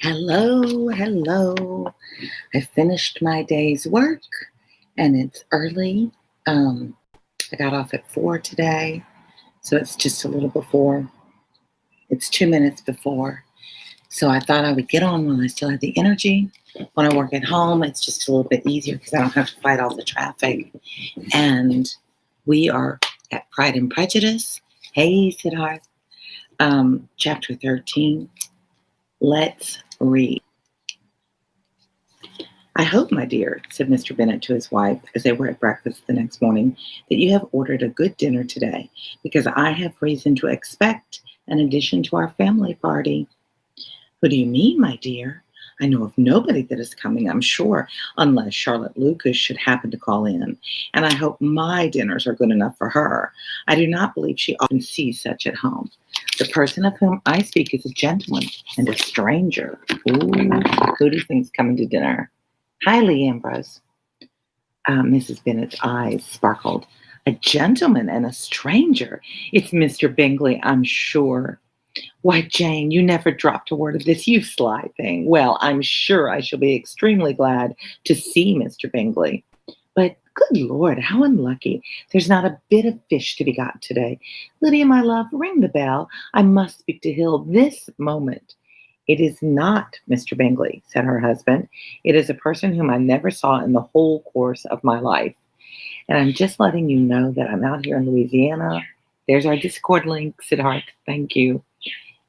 Hello, hello. I finished my day's work and it's early. I got off at 4 today, so it's just a little before. It's 2 minutes before. So I thought I would get on while I still had the energy. When I work at home, it's just a little bit easier because I don't have to fight all the traffic. And we are at Pride and Prejudice. Hey, Siddharth. Chapter 13. Let's read. "I hope, my dear," said Mr. Bennet to his wife as they were at breakfast the next morning, "that you have ordered a good dinner today, because I have reason to expect an addition to our family party." "Who do you mean, my dear? I know of nobody that is coming, I'm sure, unless Charlotte Lucas should happen to call in, and I hope my dinners are good enough for her. I do not believe she often sees such at home. The person of whom I speak is a gentleman and a stranger." Ooh, who do you think's coming to dinner? "Hi, Lee Ambrose." Mrs. Bennet's eyes sparkled. "A gentleman and a stranger. It's Mr. Bingley, I'm sure." "Why, Jane, you never dropped a word of this, you sly thing. Well, I'm sure I shall be extremely glad to see Mr. Bingley. But, good Lord, how unlucky. There's not a bit of fish to be got today. Lydia, my love, ring the bell. I must speak to Hill this moment." "It is not Mr. Bingley," said her husband. "It is a person whom I never saw in the whole course of my life. And I'm just letting you know that I'm out here in Louisiana." There's our Discord link, Siddharth. Thank you.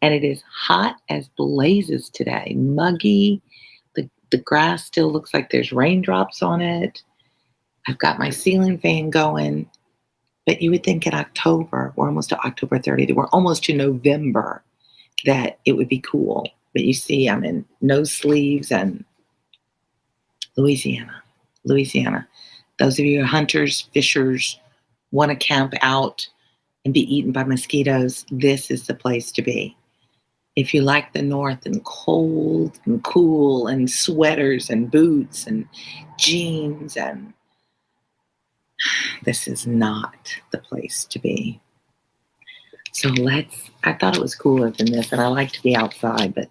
"And it is hot as blazes today, muggy. The grass still looks like there's raindrops on it. I've got my ceiling fan going. But you would think in October, we're almost to October 30th, we're almost to November, that it would be cool. But you see, I'm in no sleeves and Louisiana. Those of you who are hunters, fishers, want to camp out and be eaten by mosquitoes, this is the place to be. If you like the North and cold and cool and sweaters and boots and jeans, and this is not the place to be. So I thought it was cooler than this, and I like to be outside, but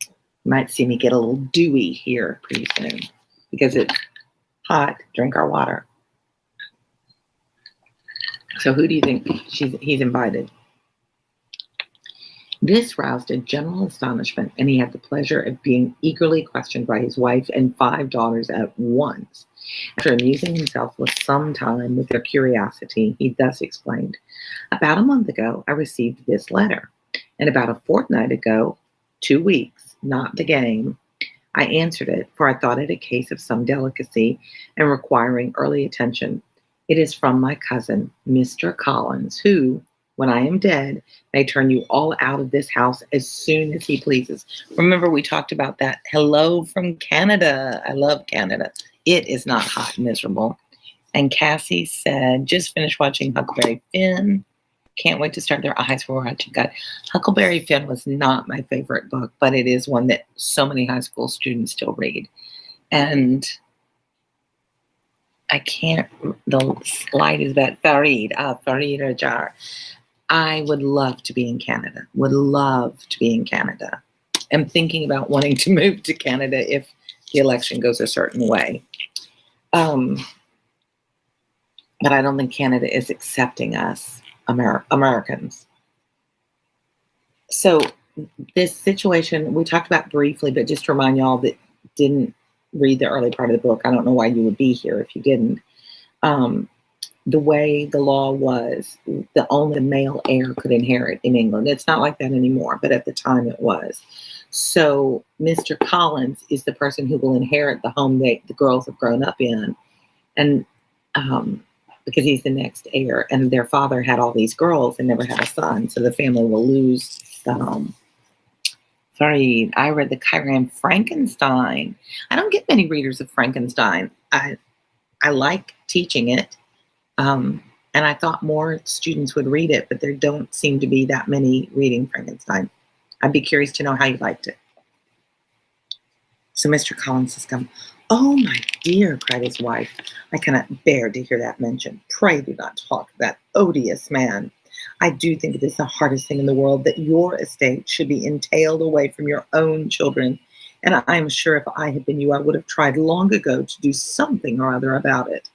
you might see me get a little dewy here pretty soon because it's hot. Drink our water. So who do you think he's invited? This roused a general astonishment, and he had the pleasure of being eagerly questioned by his wife and 5 daughters at once. After amusing himself for some time with their curiosity, he thus explained: "About a month ago, I received this letter, and about a fortnight ago, 2 weeks, not the game, I answered it, for I thought it a case of some delicacy and requiring early attention. It is from my cousin, Mr. Collins, who, when I am dead, may turn you all out of this house as soon as he pleases." Remember, we talked about that. Hello from Canada. I love Canada. It is not hot and miserable. And Cassie said, "Just finished watching Huckleberry Finn. Can't wait to start their eyes for watching." God, Huckleberry Finn was not my favorite book, but it is one that so many high school students still read. And I can't, the slide is that Farid Rajar. I would love to be in Canada. I'm thinking about wanting to move to Canada if the election goes a certain way. But I don't think Canada is accepting us, Americans. So this situation we talked about briefly, but just to remind y'all that didn't read the early part of the book, I don't know why you would be here if you didn't. The way the law was, the only male heir could inherit in England. It's not like that anymore, but at the time it was. So Mr. Collins is the person who will inherit the home the girls have grown up in, and because he's the next heir, and their father had all these girls and never had a son, so the family will lose the home. Sorry, I read the Kyran Frankenstein. I don't get many readers of Frankenstein. I like teaching it. And I thought more students would read it, but there don't seem to be that many reading Frankenstein. I'd be curious to know how you liked it. So Mr. Collins has come. "Oh, my dear," cried his wife, "I cannot bear to hear that mentioned. Pray do not talk of that odious man. I do think it is the hardest thing in the world that your estate should be entailed away from your own children. and I'm sure if I had been you, I would have tried long ago to do something or other about it.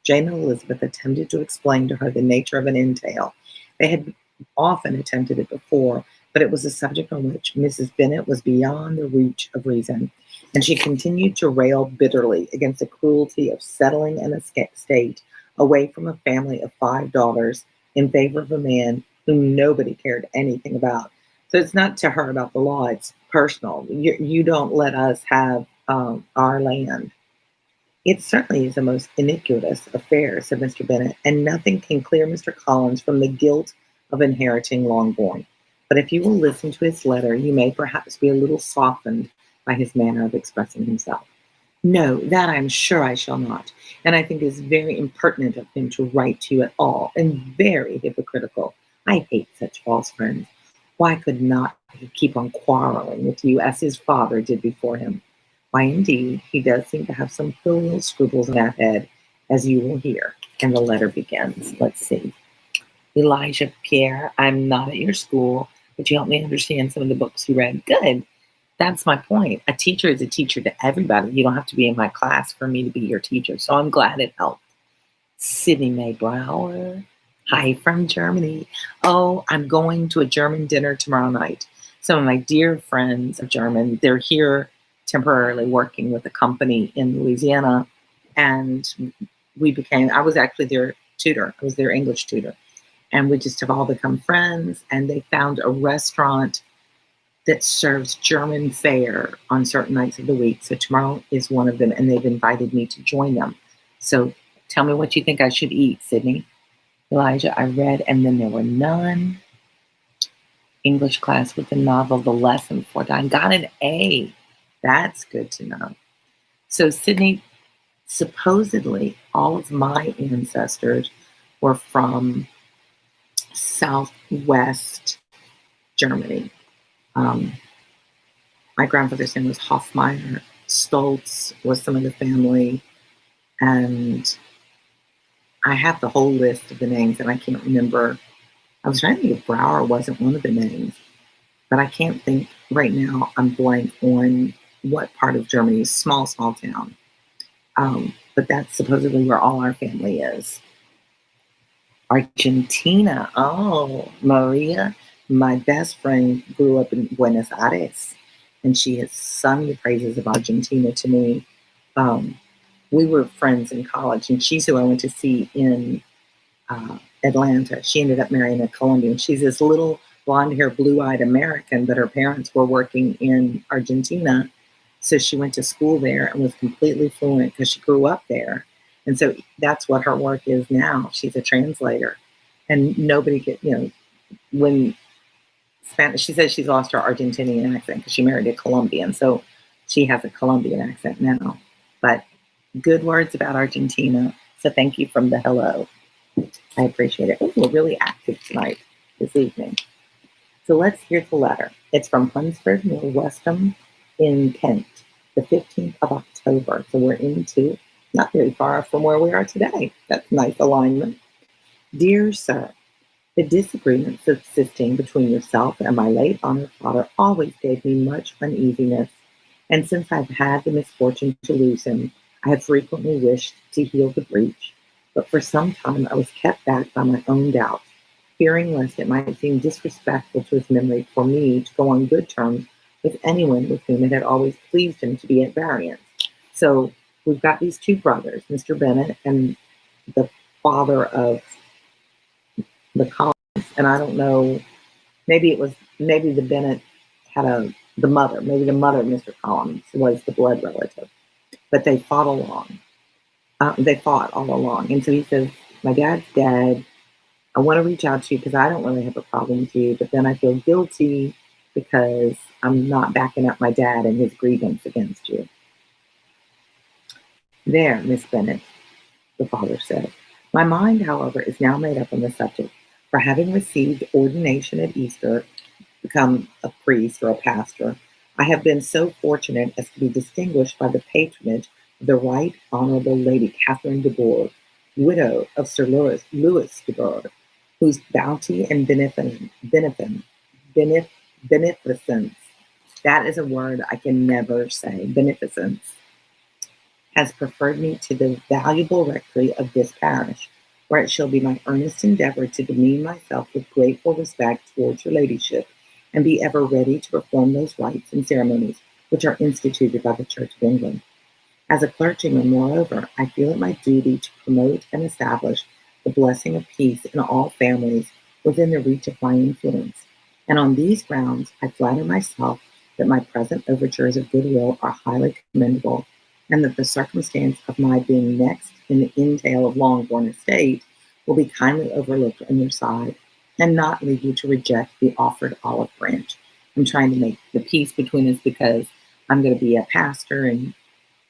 Jane and Elizabeth attempted to explain to her the nature of an entail. They had often attempted it before, but it was a subject on which Mrs. Bennet was beyond the reach of reason, and she continued to rail bitterly against the cruelty of settling an estate away from a family of 5 daughters in favor of a man whom nobody cared anything about. So it's not to her about the law, it's personal. You don't let us have our land. It certainly is a most iniquitous affair, said Mr. Bennet, and nothing can clear Mr. Collins from the guilt of inheriting Longbourn. But if you will listen to his letter, you may perhaps be a little softened by his manner of expressing himself. No, that I am sure I shall not, and I think it is very impertinent of him to write to you at all, and very hypocritical. I hate such false friends. Why could not he keep on quarreling with you as his father did before him? Why, indeed, he does seem to have some filial scruples in that head, as you will hear. And the letter begins. Let's see. Elijah Pierre, I'm not at your school, but you helped me understand some of the books you read. Good. That's my point. A teacher is a teacher to everybody. You don't have to be in my class for me to be your teacher. So I'm glad it helped. Sydney May Brower. Hi from Germany. Oh, I'm going to a German dinner tomorrow night. Some of my dear friends are German. They're here temporarily working with a company in Louisiana. And I was actually their tutor. I was their English tutor. And we just have all become friends. And they found a restaurant that serves German fare on certain nights of the week. So tomorrow is one of them. And they've invited me to join them. So tell me what you think I should eat, Sydney. Elijah, I read And Then There Were None. English class with the novel The Lesson for Dying. Got an A. That's good to know. So Sydney, supposedly all of my ancestors were from southwest Germany. My grandfather's name was Hofmeier. Stoltz was some of the family. And I have the whole list of the names, and I can't remember. I was trying to think if Brower wasn't one of the names, but I can't think right now. I'm blank on what part of Germany. Small town. But that's supposedly where all our family is. Argentina. Oh, Maria, my best friend, grew up in Buenos Aires, and she has sung the praises of Argentina to me. We were friends in college, and she's who I went to see in Atlanta. She ended up marrying a Colombian. She's this little blonde-haired, blue-eyed American, but her parents were working in Argentina. So she went to school there and was completely fluent because she grew up there. And so that's what her work is now. She's a translator. And nobody when Spanish, she says she's lost her Argentinian accent because she married a Colombian. So she has a Colombian accent now. But good words about Argentina. So thank you from the hello. I appreciate it. Oh, we're really active tonight, this evening. So let's hear the letter. It's from Hunsford near Westham in Kent, the 15th of October. So we're into not very far from where we are today. That's nice alignment. Dear Sir, the disagreement subsisting between yourself and my late honored father always gave me much uneasiness, and since I've had the misfortune to lose him, I have frequently wished to heal the breach, but for some time I was kept back by my own doubts, fearing lest it might seem disrespectful to his memory for me to go on good terms with anyone with whom it had always pleased him to be at variance. So we've got these two brothers, Mr. Bennet and the father of the Collins, and I don't know, maybe the Bennet had the mother, maybe the mother of Mr. Collins was the blood relative, but they fought along. They fought all along. And so he says, my dad's dead. I want to reach out to you because I don't really have a problem with you, but then I feel guilty because I'm not backing up my dad and his grievance against you. There, Miss Bennet, the father said. My mind, however, is now made up on the subject, for having received ordination at Easter, become a priest or a pastor, I have been so fortunate as to be distinguished by the patronage of the Right Honorable Lady Catherine de Bourgh, widow of Sir Louis de Bourgh, whose bounty and beneficence That is a word I can never say. Beneficence has preferred me to the valuable rectory of this parish, where it shall be my earnest endeavor to demean myself with grateful respect towards your ladyship, and be ever ready to perform those rites and ceremonies which are instituted by the Church of England. As a clergyman, moreover, I feel it my duty to promote and establish the blessing of peace in all families within the reach of my influence. And on these grounds, I flatter myself that my present overtures of goodwill are highly commendable, and that the circumstance of my being next in the entail of Longbourn estate will be kindly overlooked on your side, and not lead you to reject the offered olive branch. I'm trying to make the peace between us because I'm going to be a pastor, and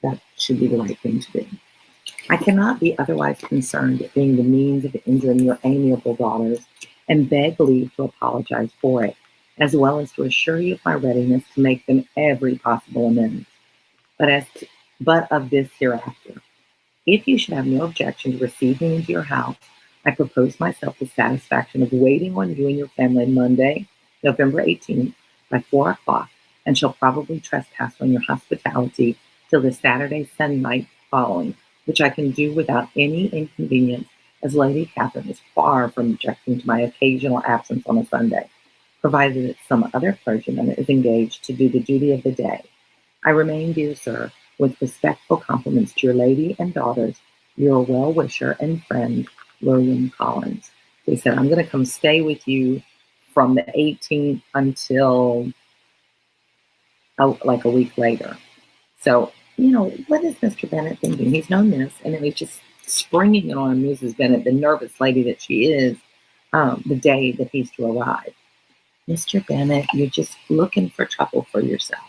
that should be the right thing to do. I cannot be otherwise concerned at being the means of injuring your amiable daughters, and beg leave to apologize for it, as well as to assure you of my readiness to make them every possible amends. But of this hereafter. If you should have no objection to receive me into your house, I propose myself the satisfaction of waiting on you and your family Monday, November 18th, by 4 o'clock, and shall probably trespass on your hospitality till the Saturday se'nnight following, which I can do without any inconvenience, as Lady Catherine is far from objecting to my occasional absence on a Sunday, provided that some other clergyman is engaged to do the duty of the day. I remain, dear sir, with respectful compliments to your lady and daughters, your well-wisher and friend, William Collins. So he said, I'm going to come stay with you from the 18th until like a week later. So, what is Mr. Bennet thinking? He's known this, and then he's just springing it on Mrs. Bennet, the nervous lady that she is, the day that he's to arrive. Mr. Bennet, you're just looking for trouble for yourself.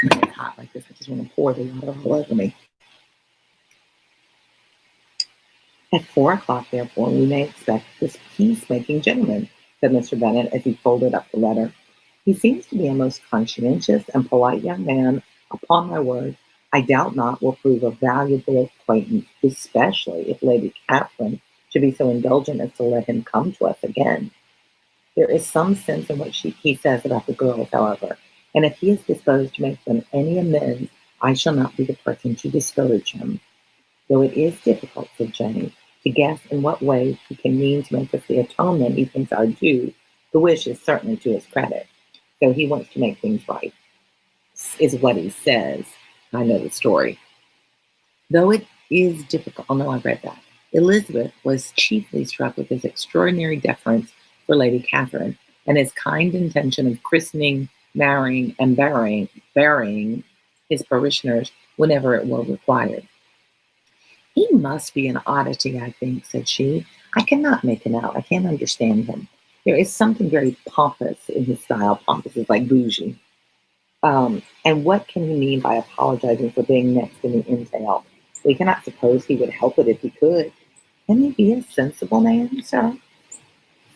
It's hot like this. I just want to pour the water all over me. At 4 o'clock, therefore, we may expect this peacemaking gentleman, said Mr. Bennet as he folded up the letter. He seems to be a most conscientious and polite young man. Upon my word, I doubt not will prove a valuable acquaintance, especially if Lady Catherine should be so indulgent as to let him come to us again. There is some sense in what he says about the girls, however, and if he is disposed to make them any amends, I shall not be the person to discourage him. Though it is difficult, said Jane, to guess in what way he can mean to make us the atonement he thinks our due, the wish is certainly to his credit. So he wants to make things right, is what he says. I know the story. Though it is difficult, no, I read that. Elizabeth was chiefly struck with his extraordinary deference for Lady Catherine, and his kind intention of christening, marrying, and burying his parishioners whenever it were required. He must be an oddity, I think, said she. I cannot make him out. I can't understand him. There is something very pompous in his style. Pompous is like bougie. And what can he mean by apologizing for being next in the entail? We cannot suppose he would help it if he could. Can he be a sensible man, sir?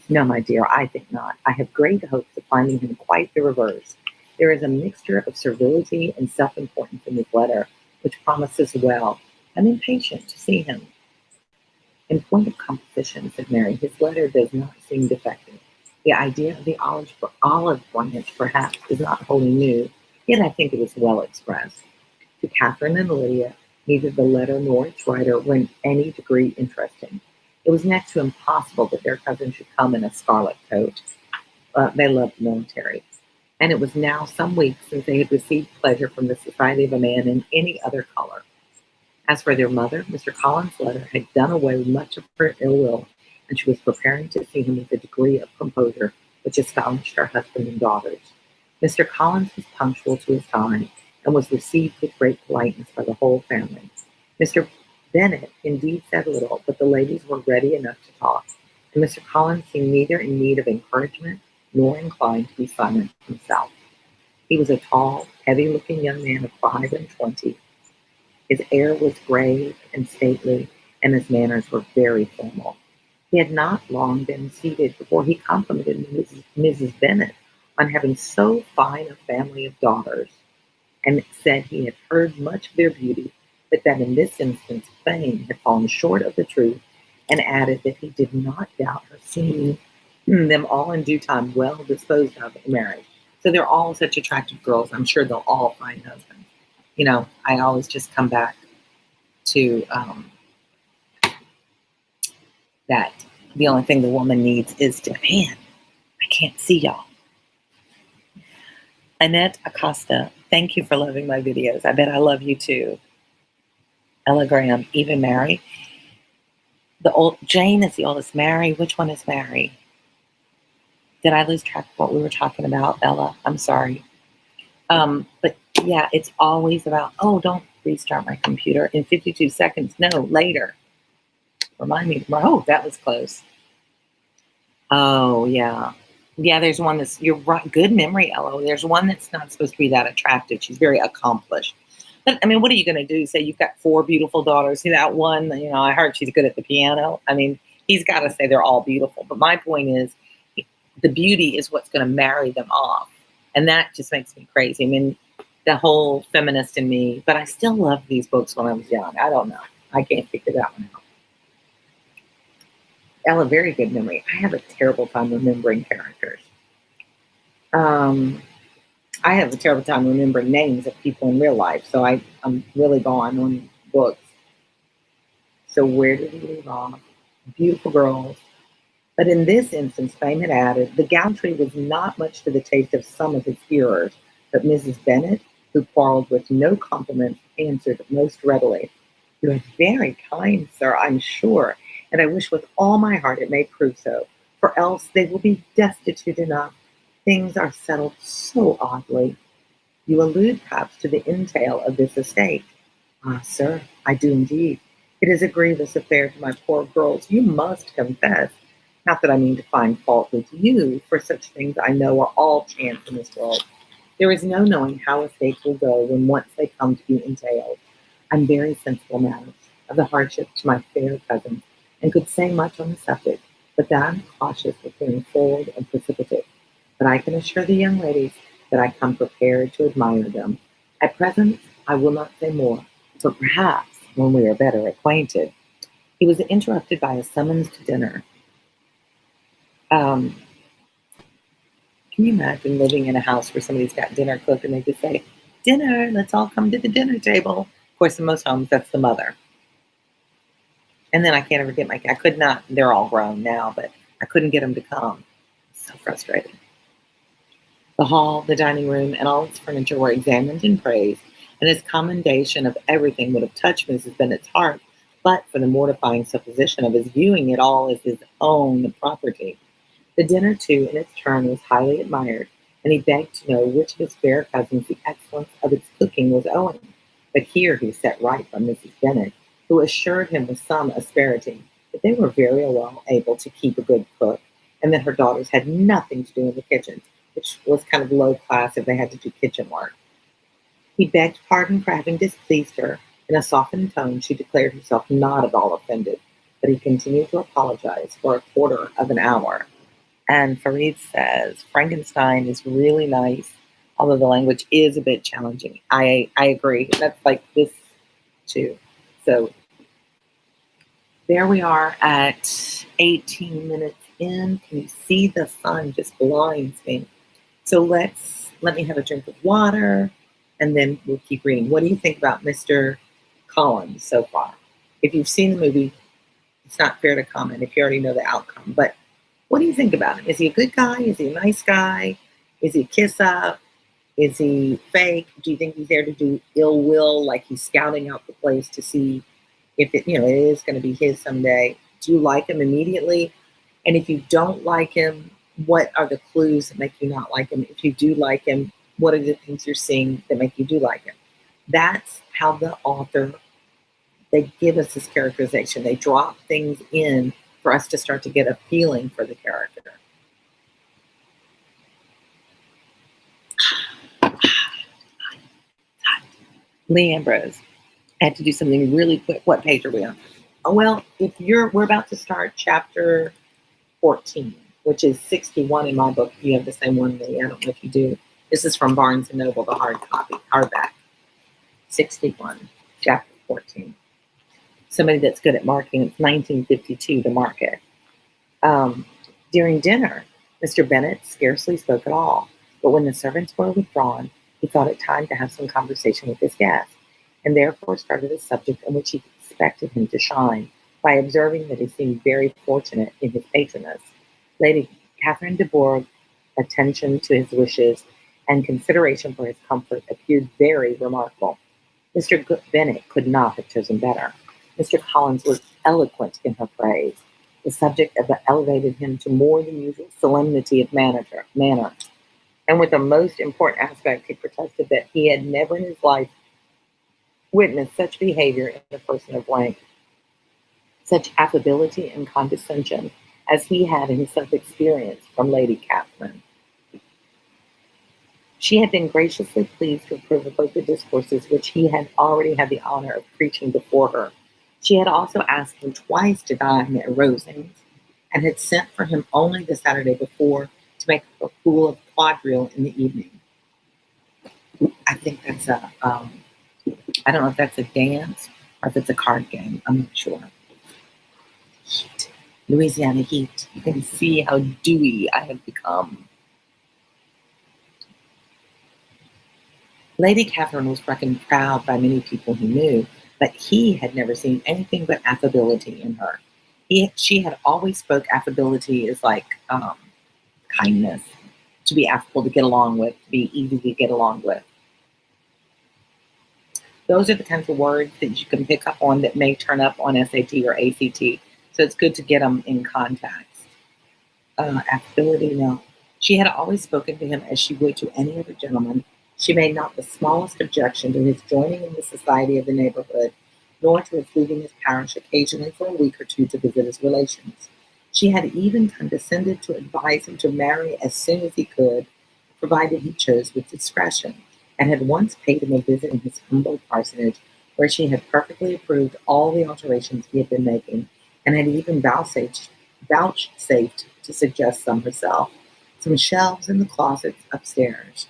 No, my dear, I think not. I have great hopes of finding him quite the reverse. There is a mixture of servility and self-importance in his letter, which promises well. I'm impatient to see him. In point of composition, said Mary, his letter does not seem defective. The idea of the olive branch, perhaps, is not wholly new, yet I think it is well expressed. To Catherine and Lydia, neither the letter nor its writer were in any degree interesting. It was next to impossible that their cousin should come in a scarlet coat. They loved the military. And it was now some weeks since they had received pleasure from the society of a man in any other color. As for their mother, Mr. Collins' letter had done away with much of her ill will, and she was preparing to see him with a degree of composure which astonished her husband and daughters. Mr. Collins was punctual to his time, and was received with great politeness by the whole family. Mr. Bennet indeed said little, but the ladies were ready enough to talk, and Mr. Collins seemed neither in need of encouragement nor inclined to be silent himself. He was a tall, heavy-looking young man of 25. His air was grave and stately, and his manners were very formal. He had not long been seated before he complimented Mrs. Bennet on having so fine a family of daughters, and said he had heard much of their beauty, but that in this instance fame had fallen short of the truth, and added that he did not doubt her seeing them all in due time, well disposed of and married. So they're all such attractive girls. I'm sure they'll all find husbands. I always just come back to that the only thing the woman needs is to, man, I can't see y'all. Annette Acosta, thank you for loving my videos. I bet I love you too. Ella Graham, even Mary. Jane is the oldest. Mary, which one is Mary? Did I lose track of what we were talking about, Ella? I'm sorry. But yeah, it's always about, oh, don't restart my computer in 52 seconds. No, later. Remind me. Oh, that was close. Oh, yeah. Yeah, there's one you're right. Good memory, Ella. There's one that's not supposed to be that attractive. She's very accomplished. But, I mean, what are you going to do? Say you've got 4 beautiful daughters. See that one, I heard she's good at the piano. I mean, he's got to say they're all beautiful. But my point is, the beauty is what's going to marry them off. And that just makes me crazy. I mean, the whole feminist in me. But I still loved these books when I was young. I don't know. I can't figure that one out. Ella, very good memory. I have a terrible time remembering characters. I have a terrible time remembering names of people in real life, so I'm really gone on books. So where did we leave off? Beautiful girls. But in this instance, Fame had added, the gallantry was not much to the taste of some of his hearers, but Mrs. Bennet, who quarreled with no compliments, answered most readily. You are very kind, sir, I'm sure, and I wish with all my heart it may prove so, for else they will be destitute enough. Things are settled so oddly. You allude perhaps to the entail of this estate. Ah, sir, I do indeed. It is a grievous affair to my poor girls, you must confess. Not that I mean to find fault with you, for such things I know are all chance in this world. There is no knowing how estates will go when once they come to be entailed. I'm very sensible, madam, of the hardship to my fair cousin, and could say much on the subject, but that I'm cautious of being forward and precipitate. But I can assure the young ladies that I come prepared to admire them. At present, I will not say more, but perhaps when we are better acquainted. He was interrupted by a summons to dinner. Can you imagine living in a house where somebody's got dinner cooked and they just say, dinner, let's all come to the dinner table. Of course, in most homes, that's the mother. And then I can't ever get I could not, they're all grown now, but I couldn't get them to come. It's so frustrating. The hall, the dining room, and all its furniture were examined and praised, and his commendation of everything would have touched Mrs. Bennet's heart, but for the mortifying supposition of his viewing it all as his own property. The dinner, too, in its turn, was highly admired, and he begged to know which of his fair cousins the excellence of its cooking was owing. But here he set right from Mrs. Bennet, who assured him with some asperity that they were very well able to keep a good cook, and that her daughters had nothing to do in the kitchen, which was kind of low class if they had to do kitchen work. He begged pardon for having displeased her. In a softened tone, she declared herself not at all offended, but he continued to apologize for a quarter of an hour. And Farid says, Frankenstein is really nice, although the language is a bit challenging. I agree. That's like this too. So there we are at 18 minutes in. Can you see the sun just blinds me? So let me have a drink of water, and then we'll keep reading. What do you think about Mr. Collins so far? If you've seen the movie, it's not fair to comment if you already know the outcome. But what do you think about him? Is he a good guy? Is he a nice guy? Is he a kiss up? Is he fake? Do you think he's there to do ill will, like he's scouting out the place to see if it is going to be his someday? Do you like him immediately? And if you don't like him, what are the clues that make you not like him? If you do like him, what are the things you're seeing that make you do like him? That's how the author, they give us this characterization. They drop things in for us to start to get a feeling for the character. Lee Ambrose, I had to do something really quick. What page are we on? Oh, well, we're about to start chapter 14, which is 61 in my book. You have the same one, Lee. I don't know if you do. This is from Barnes & Noble, the hardback. 61, chapter 14. Somebody that's good at marketing, it's 1952 to market. During dinner, Mr. Bennet scarcely spoke at all, but when the servants were withdrawn, he thought it time to have some conversation with his guest, and therefore started a subject on which he expected him to shine, by observing that he seemed very fortunate in his patroness. Lady Catherine de Bourgh's attention to his wishes and consideration for his comfort appeared very remarkable. Mr. Bennet could not have chosen better. Mr. Collins was eloquent in her praise. The subject elevated him to more than usual solemnity of manner, and with a most important aspect, he protested that he had never in his life witnessed such behavior in a person of rank, such affability and condescension as he had himself experienced from Lady Catherine. She had been graciously pleased to approve of both the discourses which he had already had the honor of preaching before her. She had also asked him twice to dine at Rosings, and had sent for him only the Saturday before to make a fool of quadrille in the evening. I think that's I don't know if that's a dance or if it's a card game. I'm not sure. Heat. Louisiana heat. You can see how dewy I have become. Lady Catherine was reckoned proud by many people he knew, but he had never seen anything but affability in her. She had always spoke affability as like kindness, to be affable, to get along with, to be easy to get along with. Those are the kinds of words that you can pick up on that may turn up on SAT or ACT. So it's good to get them in context. Affability, no. She had always spoken to him as she would to any other gentleman. She made not the smallest objection to his joining in the society of the neighborhood, nor to his leaving his parish occasionally for a week or two to visit his relations. She had even condescended to advise him to marry as soon as he could, provided he chose with discretion, and had once paid him a visit in his humble parsonage, where she had perfectly approved all the alterations he had been making, and had even vouchsafed to suggest some herself, some shelves in the closets upstairs.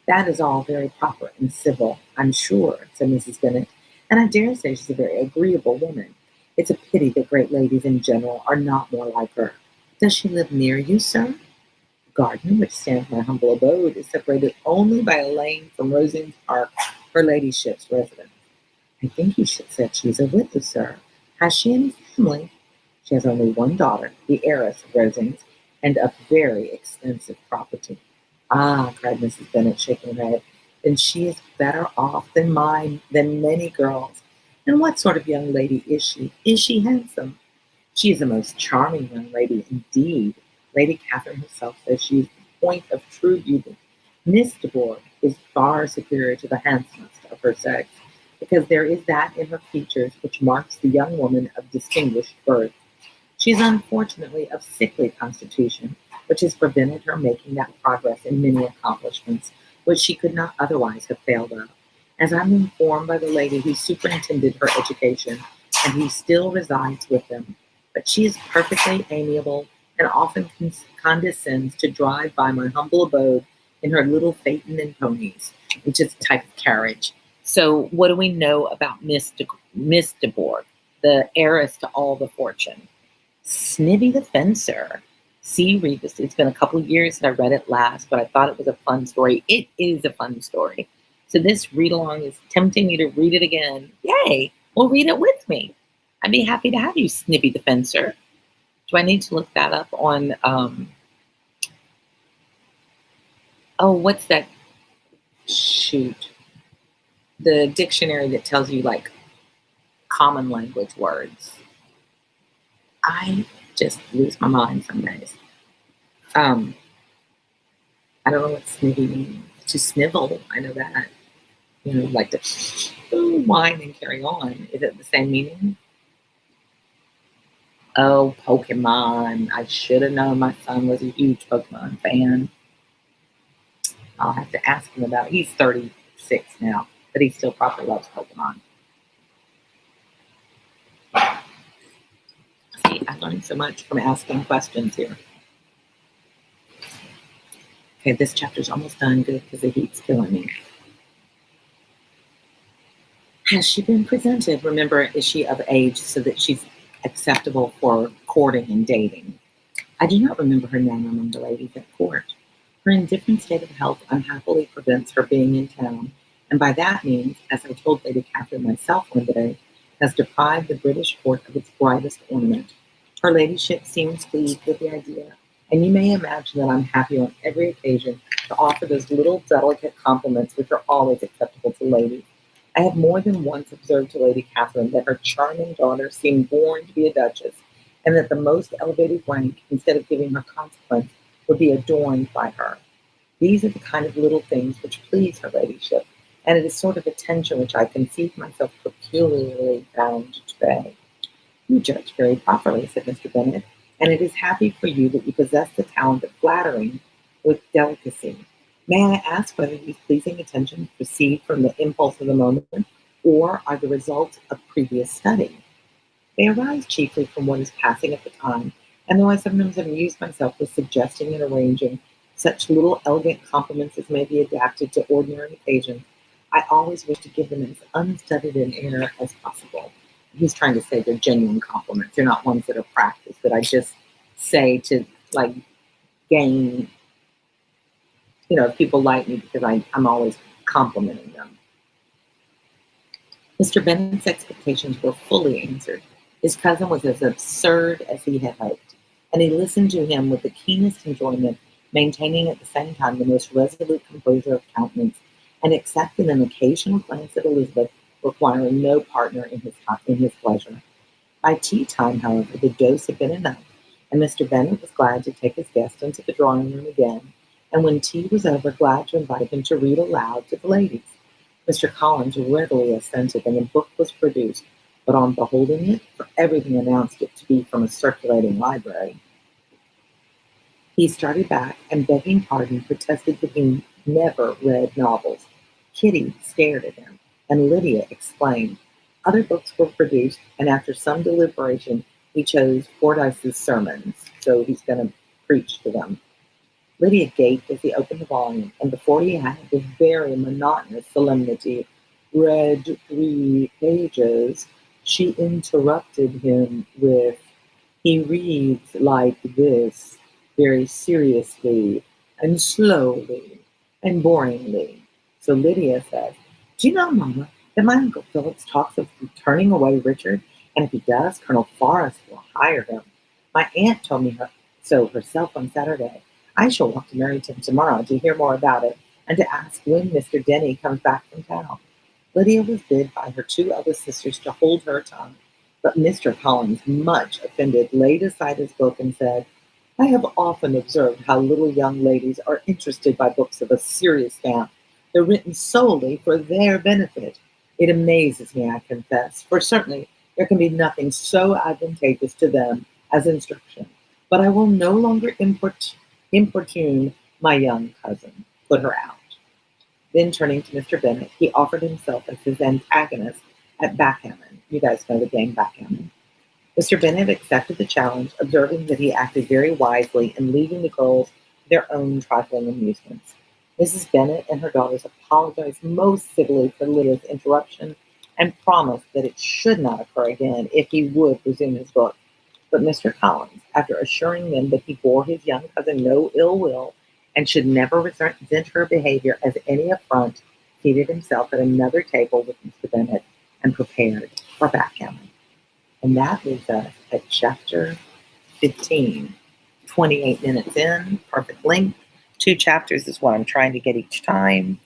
That is all very proper and civil, I'm sure, said Mrs. Bennet, and I dare say she's a very agreeable woman. It's a pity that great ladies in general are not more like her. Does she live near you, sir? The garden, which stands my humble abode, is separated only by a lane from Rosings Park, her ladyship's residence. I think you should say she is a widow, sir. Has she any family? She has only one daughter, the heiress of Rosings, and of very extensive property. Ah, cried Mrs. Bennet, shaking her head, then she is better off than many girls. And what sort of young lady is she? Is she handsome? She is a most charming young lady indeed. Lady Catherine herself says she is the point of true beauty. Miss de Bourgh is far superior to the handsomest of her sex, because there is that in her features which marks the young woman of distinguished birth. She is unfortunately of sickly constitution, which has prevented her making that progress in many accomplishments which she could not otherwise have failed of. As I am informed by the lady who superintended her education, and who still resides with them, but she is perfectly amiable, and often condescends to drive by my humble abode in her little phaeton and ponies, which is a type of carriage. So what do we know about Miss de Bourgh, the heiress to all the fortune? Snivy the Fencer. See, read this. It's been a couple of years since I read it last, but I thought it was a fun story. It is a fun story. So this read-along is tempting me to read it again. Yay! Well, read it with me. I'd be happy to have you, Snivy the Fencer. Do I need to look that up on, what's that? Shoot. The dictionary that tells you, like, common language words. I just lose my mind some days. I don't know what snivy means. To snivel, I know that. You know, like to whine and carry on. Is it the same meaning? Oh, Pokemon. I should have known my son was a huge Pokemon fan. I'll have to ask him about it. He's 36 now, but he still probably loves Pokemon. See, I learned so much from asking questions here. Okay, this chapter's almost done. Good, because the heat's killing me. Has she been presented? Remember, is she of age so that she's acceptable for courting and dating? I do not remember her name among the ladies at court. Her indifferent state of health unhappily prevents her being in town, and by that means, as I told Lady Catherine myself one day, has deprived the British court of its brightest ornament. Her ladyship seems pleased with the idea, and you may imagine that I'm happy on every occasion to offer those little delicate compliments which are always acceptable to ladies. I have more than once observed to Lady Catherine that her charming daughter seemed born to be a duchess, and that the most elevated rank, instead of giving her consequence, would be adorned by her. These are the kind of little things which please her ladyship, and it is a sort of attention which I conceive myself peculiarly bound to pay. You judge very properly, said Mr. Bennet, and it is happy for you that you possess the talent of flattering with delicacy. May I ask whether these pleasing attentions proceed from the impulse of the moment, or are the result of previous study? They arise chiefly from what is passing at the time, and though I sometimes amuse myself with suggesting and arranging such little elegant compliments as may be adapted to ordinary occasions, I always wish to give them as unstudied an air as possible. He's trying to say they're genuine compliments. They're not ones that are practiced, that I just say to like gain, if people like me because I'm always complimenting them. Mr. Bennet's expectations were fully answered. His cousin was as absurd as he had hoped, and he listened to him with the keenest enjoyment, maintaining at the same time the most resolute composure of countenance, and accepting an occasional glance at Elizabeth, requiring no partner in his pleasure. By tea time, however, the dose had been enough, and Mr. Bennet was glad to take his guest into the drawing room again, and when tea was over, glad to invite him to read aloud to the ladies. Mr. Collins readily assented, and a book was produced, but on beholding it, for everything announced it to be from a circulating library, he started back and, begging pardon, protested that he never read novels. Kitty stared at him, and Lydia exclaimed. Other books were produced, and after some deliberation, he chose Fordyce's Sermons, so he's going to preach to them. Lydia gaped as he opened the volume, and before he had with very monotonous solemnity read 3 pages, she interrupted him with, "He reads like this, very seriously and slowly and boringly." So Lydia said, "Do you know, Mama, that my Uncle Phillips talks of turning away Richard, and if he does, Colonel Forrest will hire him. My aunt told me so herself on Saturday. I shall walk to Meryton tomorrow to hear more about it, and to ask when Mr. Denny comes back from town." Lydia was bid by her 2 eldest sisters to hold her tongue, but Mr. Collins, much offended, laid aside his book and said, "I have often observed how little young ladies are interested by books of a serious stamp. They're written solely for their benefit. It amazes me, I confess, for certainly there can be nothing so advantageous to them as instruction. But I will no longer importune my young cousin. Put her out." Then turning to Mr. Bennet, he offered himself as his antagonist at backgammon. You guys know the game backgammon. Mr. Bennet accepted the challenge, observing that he acted very wisely in leaving the girls to their own trifling amusements. Mrs. Bennet and her daughters apologized most civilly for Lydia's interruption, and promised that it should not occur again if he would resume his book. But Mr. Collins, after assuring them that he bore his young cousin no ill will, and should never resent her behavior as any affront, seated himself at another table with Mr. Bennet and prepared for backgammon. And that leaves us at chapter 15. 28 minutes in, perfect length. 2 chapters is what I'm trying to get each time.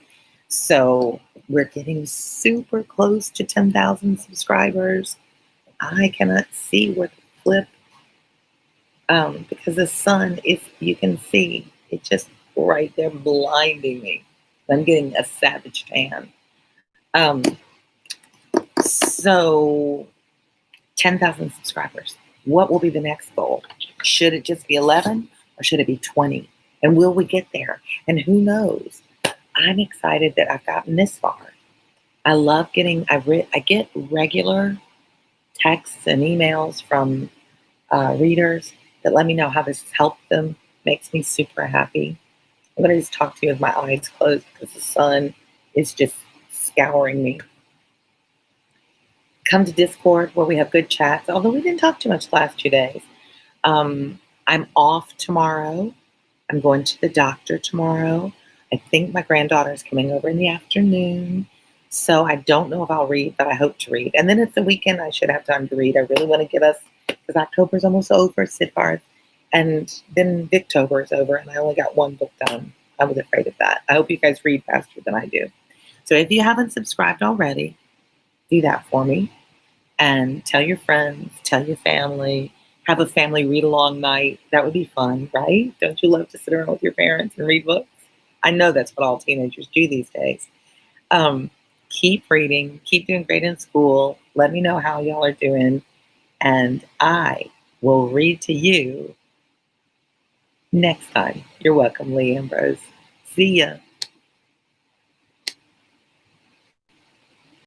So we're getting super close to 10,000 subscribers. I cannot see where to flip because the sun is, you can see, it's just right there blinding me. I'm getting a savage tan. So 10,000 subscribers. What will be the next goal? Should it just be 11 or should it be 20? And will we get there? And who knows? I'm excited that I've gotten this far. I love getting, I get regular texts and emails from readers that let me know how this has helped them. Makes me super happy. I'm going to just talk to you with my eyes closed because the sun is just scouring me. Come to Discord where we have good chats, although we didn't talk too much the last 2 days. I'm off tomorrow. I'm going to the doctor tomorrow. I think my granddaughter's coming over in the afternoon. So I don't know if I'll read, but I hope to read. And then it's the weekend. I should have time to read. I really want to give us, because October's almost over, Sidbarth. And then Victober is over, and I only got one book done. I was afraid of that. I hope you guys read faster than I do. So if you haven't subscribed already, do that for me. And tell your friends, tell your family, have a family read along night. That would be fun, right? Don't you love to sit around with your parents and read books? I know that's what all teenagers do these days. Keep reading, keep doing great in school. Let me know how y'all are doing. And I will read to you next time. You're welcome, Lee Ambrose. See ya.